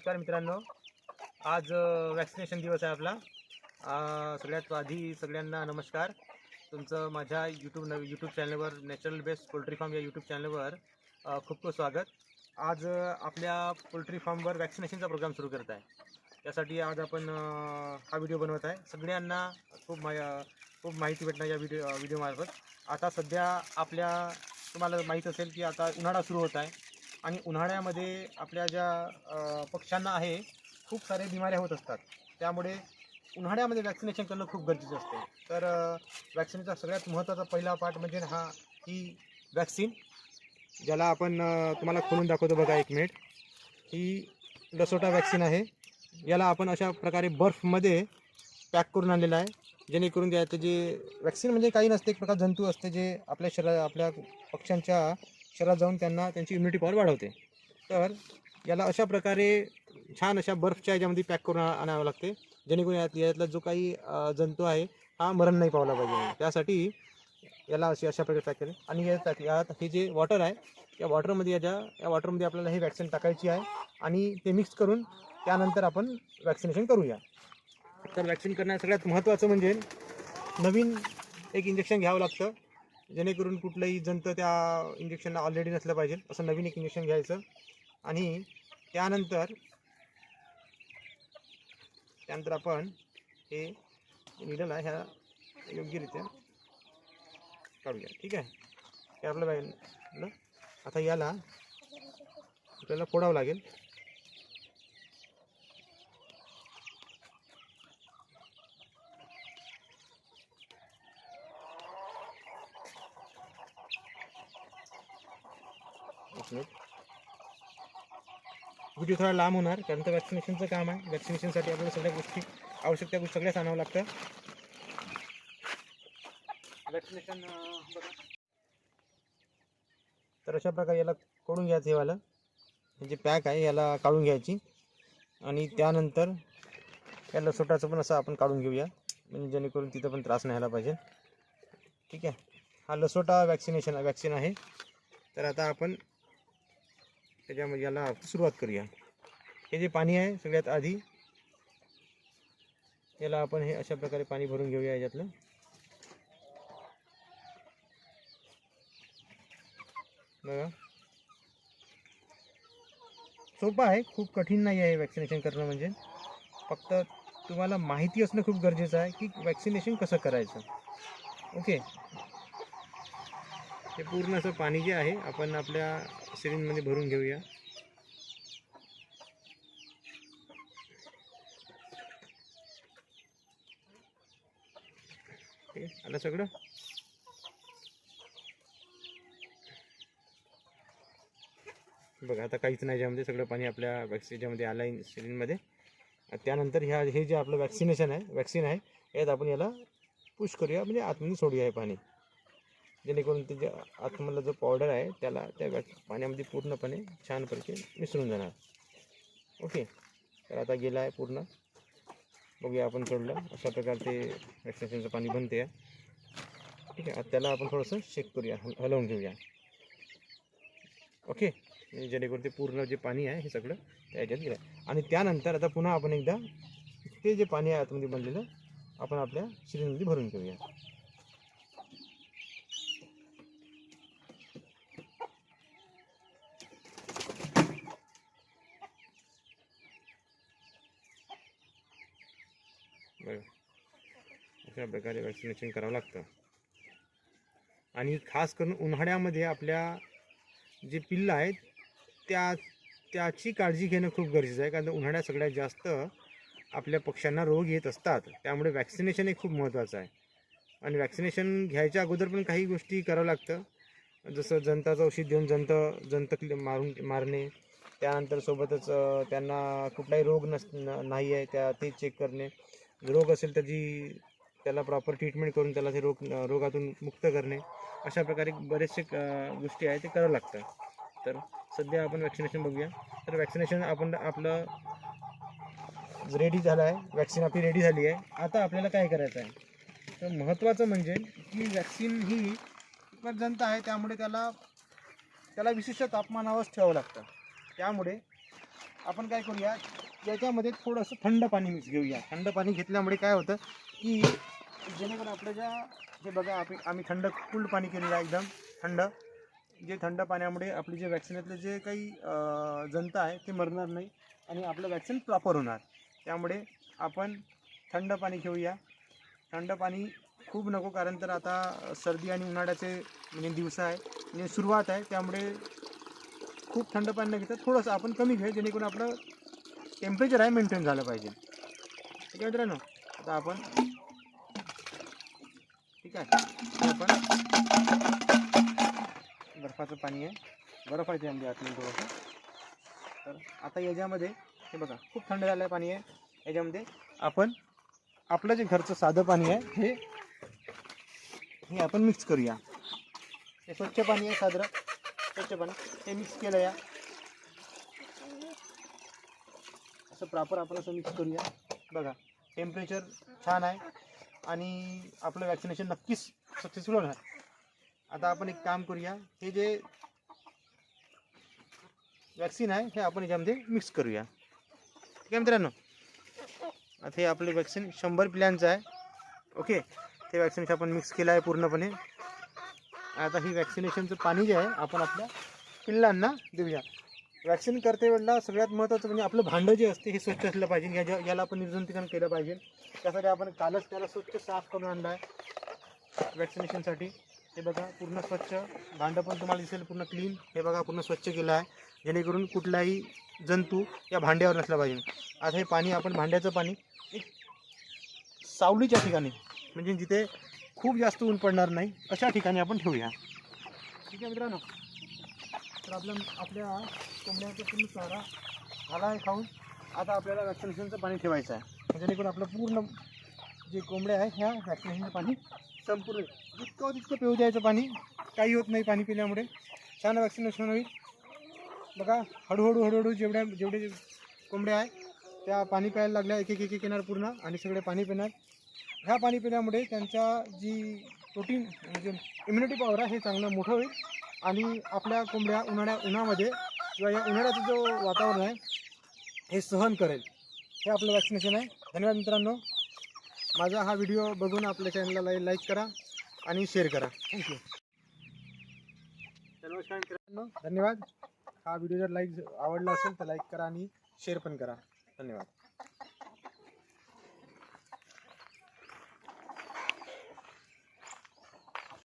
नमस्कार मित्रांनो, आज वॅक्सिनेशन दिवस आहे आपला। सगळ्यात आधी सगळ्यांना नमस्कार। तुमचं माझ्या यूट्यूब चॅनलवर नॅचरल बेस्ट पोल्ट्री फार्म या यूट्यूब चॅनलवर खूप खूप स्वागत। आज आपल्या पोल्ट्री फार्मवर वॅक्सिनेशनचा प्रोग्राम सुरू करत आहे। त्यासाठी आज आपण हा व्हिडिओ बनवत आहे। सगळ्यांना खूप माहिती भेटणार या व्हिडिओ मार्फत। आता सध्या तुम्हाला माहीत असेल की आता उन्हाळा सुरू होत आहे आणि उन्हाळ्यामध्ये आपल्या ज्या पक्ष्यांना आहे खूप सारे बिमाऱ्या होत असतात। त्यामुळे उन्हाळ्यामध्ये वॅक्सिनेशन करणं खूप गरजेचं असते। तर वॅक्सिनचा सगळ्यात महत्त्वाचा पहिला पार्ट म्हणजे ही वॅक्सिन, ज्याला आपण तुम्हाला खोलून दाखवतो बघा, 1 मिनिट। ही लसोटा वॅक्सिन आहे। याला आपण अशा प्रकारे बर्फमध्ये पॅक करून आणलेलं आहे, जेणेकरून त्याचे जे वॅक्सिन म्हणजे काही नसते, एक प्रकार जंतू असते जे आपल्या पक्ष्यांच्या शरीरात जाऊन त्यांची इम्युनिटी पॉवर वाढवते। तर याला अशा प्रकारे छान अशा बर्फच्या याच्यामध्ये पॅक करून आणावं लागते, जेणेकरून यातला जो काही जंतू आहे हा मरण नाही पावला पाहिजे। त्यासाठी याला अशा प्रकारे पॅक केले। आणि यात हे जे वॉटर आहे, या वॉटरमध्ये आपल्याला हे वॅक्सिन टाकायची आहे आणि ते मिक्स करून त्यानंतर आपण वॅक्सिनेशन करूया। तर वॅक्सिन करण्यात सगळ्यात महत्त्वाचं म्हणजे नवीन एक इंजेक्शन घ्यावं लागतं, जेणेकरून कुठलंही जंत त्या इंजेक्शनला ऑलरेडी नसलं पाहिजे, असं नवीन एक इंजेक्शन घ्यायचं। आणि त्यानंतर आपण हे निडल आहे ह्या योग्यरित्या काढूया, ठीक आहे। हे आपलं पाहिजे। आता याला आपल्याला फोडावं लागेल। व्हिडिओ थोडा लांब होणार, कारण तर वॅक्सिनेशनचं काम आहे। वॅक्सिनेशनसाठी आपल्याला सगळ्या गोष्टी आवश्यक त्या गोष्टी सगळ्याच आणावं लागतं। वॅक्सिनेशन बघा, तर अशा प्रकारे याला काढून घ्यायचं। हे वाला जे पॅक आहे याला काढून घ्यायची आणि त्यानंतर या लसोटाचं पण असं आपण काढून घेऊया, म्हणजे जेणेकरून तिथं पण त्रास नाही आला पाहिजे, ठीक आहे। हा लसोटा वॅक्सिन आहे। तर आता आपण त्याच्यामध्ये याला सुरुवात करूया। हे जे पाणी आहे, सगळ्यात आधी याला आपण हे अशा प्रकारे पाणी भरून घेऊया याच्यातलं। बघा, सोपं आहे, खूप कठीण नाही आहे वॅक्सिनेशन करणं। म्हणजे फक्त तुम्हाला माहिती असणं खूप गरजेचं आहे की वॅक्सिनेशन कसं करायचं, ओके। हे पूर्ण असं पाणी जे आहे आपण आपल्या सिरिंजमध्ये भरून घेऊया। ठीक आहे, आलं सगळं। बघा, आता काहीच नाही, ज्यामध्ये सगळं पाणी आपल्या वॅक्सिनमध्ये आलं आहे सिरिंजमध्ये। त्यानंतर हे जे आपलं वॅक्सिन आहे यात आपण याला पुश करूया, म्हणजे आतमध्ये सोडूया हे पाणी, जेणेकरून ते जे आतमधला जो पावडर आहे त्याला त्या पाण्यामध्ये पूर्णपणे छानपैकी मिसळून जाणार, ओके। तर आता गेला आहे पूर्ण, बघूया आपण सोडलं अशा प्रकारे ते वॅक्सिनेशनचं पाणी बनते, ठीक आहे। आता त्याला आपण थोडंसं शेक करूया, हलवून घेऊया, ओके, जेणेकरून ते पूर्ण जे पाणी आहे हे सगळं त्या याच्यात गेलं। आणि त्यानंतर आता पुन्हा आपण एकदा ते जे पाणी आहे आतमध्ये बनलेलं आपण आपल्या सिरिंजमध्ये भरून घेऊया। बघा, अशा प्रकारे वॅक्सिनेशन करावं लागतं। आणि खास करून उन्हाळ्यामध्ये आपल्या जे पिल्लं आहेत त्याची काळजी घेणं खूप गरजेचं आहे, कारण उन्हाळ्यात सगळ्यात जास्त आपल्या पक्ष्यांना रोग येत असतात। त्यामुळे वॅक्सिनेशन हे खूप महत्त्वाचं आहे। आणि वॅक्सिनेशन घ्यायच्या अगोदर पण काही गोष्टी करावं लागतं, जसं जंताचं औषध देऊन जंत मारणे, त्यानंतर सोबतच त्यांना कुठलाही रोग नाही आहे ते चेक करणे, रोग असेल तर त्याला प्रॉपर ट्रीटमेंट करून त्याला ते रोगातून मुक्त करणे, अशा प्रकारे बरेचसे गोष्टी आहेत ते करावं लागतं। तर सध्या आपण वॅक्सिनेशन बघूया। तर वॅक्सिनेशन आपलं रेडी झालं आहे, वॅक्सिन आपली रेडी झाली आहे। आता आपल्याला काय करायचं आहे, तर महत्त्वाचं म्हणजे की वॅक्सिन ही जंत आहे, त्यामुळे त्याला विशिष्ट तापमानावरच ठेवावं लागतं। त्यामुळे आपण काय करूया, याच्यामध्ये थोडंसं थंड पाणी मिक्स घेऊया. थंड पाणी घेतल्यामुळे काय होतं की जेणेकरून आपलं ज्या हे बघा आम्ही थंड कूल्ड पाणी केलेलं आहे एकदम थंड. जे थंड पाण्यामुळे आपली जे वॅक्सिनातले जे काही जंत आहे ते मरणार नाही आणि आपलं वॅक्सिन प्रॉपर होणार. त्यामुळे आपण थंड पाणी घेऊया. थंड पाणी खूप नको, कारण तर आता सर्दी आणि उन्हाळ्याचे म्हणजे दिवस आहे, म्हणजे सुरुवात आहे. त्यामुळे खूप थंड पाणी न घेता थोडंसं आपण कमी घेऊ, जेणेकरून आपलं टेम्परेचर आहे मेंटेन झालं पाहिजे. ठीक आहे मित्रांनो. आता आपण ठीक आहे, आपण बर्फाचं पाणी आहे, बर्फ आहे त्यामध्ये आतमध्ये थोडंसं. तर आता याच्यामध्ये हे बघा खूप थंड झालं पाणी आहे. याच्यामध्ये आपण आपलं जे घरचं साधं पाणी आहे हे आपण मिक्स करूया. हे स्वच्छ पाणी आहे, साधं स्वच्छ पाणी हे मिक्स केलं या असं प्रॉपर आपण असं मिक्स करूया. बघा टेम्परेचर छान आहे आणि आपलं वॅक्सिनेशन नक्कीच सक्सेसफुल होणार. आता आपण एक काम करूया, हे जे वॅक्सिन आहे हे आपण याच्यामध्ये मिक्स करूया. ठीक आहे मित्रांनो. आता हे आपले वॅक्सिन 100 पिल्लांचं आहे. ओके, ते वॅक्सिनेशन आपण मिक्स केलं आहे पूर्णपणे. आता ही वॅक्सिनेशनचं पाणी जे आहे आपण आपल्या पिल्लांना देऊया. वॅक्सिन करते वेळेला सगळ्यात महत्त्वाचं म्हणजे आपलं भांडं जे असते हे स्वच्छ असलं पाहिजे. याला आपण निर्जंतुकीकरण केलं पाहिजे. त्यासाठी आपण कालच त्याला स्वच्छ साफ करून आणलं आहे वॅक्सिनेशनसाठी. हे बघा पूर्ण स्वच्छ भांडं पण तुम्हाला दिसेल पूर्ण क्लीन. हे बघा पूर्ण स्वच्छ केलं आहे, जेणेकरून कुठलाही जंतू या भांड्यावर नसला पाहिजे. आता हे पाणी आपण भांड्याचं पाणी एक सावलीच्या ठिकाणी, म्हणजे जिथे खूप जास्त ऊन पडणार नाही अशा ठिकाणी आपण ठेवूया. ठीक आहे मित्रांनो. तर आपल्या कोंबड्याचा पूर्ण चारा झाला आहे खाऊन. आता आपल्याला वॅक्सिनेशनचं पाणी ठेवायचं आहे, जेणेकरून आपलं पूर्ण जे कोंबड्या आहे ह्या वॅक्सिनेशनचं पाणी संपूर्ण जितकं तितकं पिऊ द्यायचं पाणी. काही होत नाही पाणी पिल्यामुळे, छान वॅक्सिनेशन होईल. बघा हळूहळू जेवढे कोंबड्या आहे त्या पाणी प्यायला लागल्या, एक एक येणार पूर्ण आणि सगळे पाणी पिणार. ह्या पाणी पिल्यामुळे त्यांच्या जी प्रोटीन म्हणजे इम्युनिटी पॉवर आहे हे चांगलं मोठं होईल आणि आपल्या कोंबड्या उन्हामध्ये किंवा या उन्हाळ्याचं जो वातावरण आहे हे सहन करेल. हे आपलं वॅक्सिनेशन आहे. धन्यवाद मित्रांनो. माझा हा व्हिडिओ बघून आपल्या चॅनलला लाईक करा आणि शेअर करा. थँक्यू. नमस्कार मित्रांनो, धन्यवाद. हा व्हिडिओ जर आवडला असेल तर लाईक करा आणि शेअर पण करा. धन्यवाद.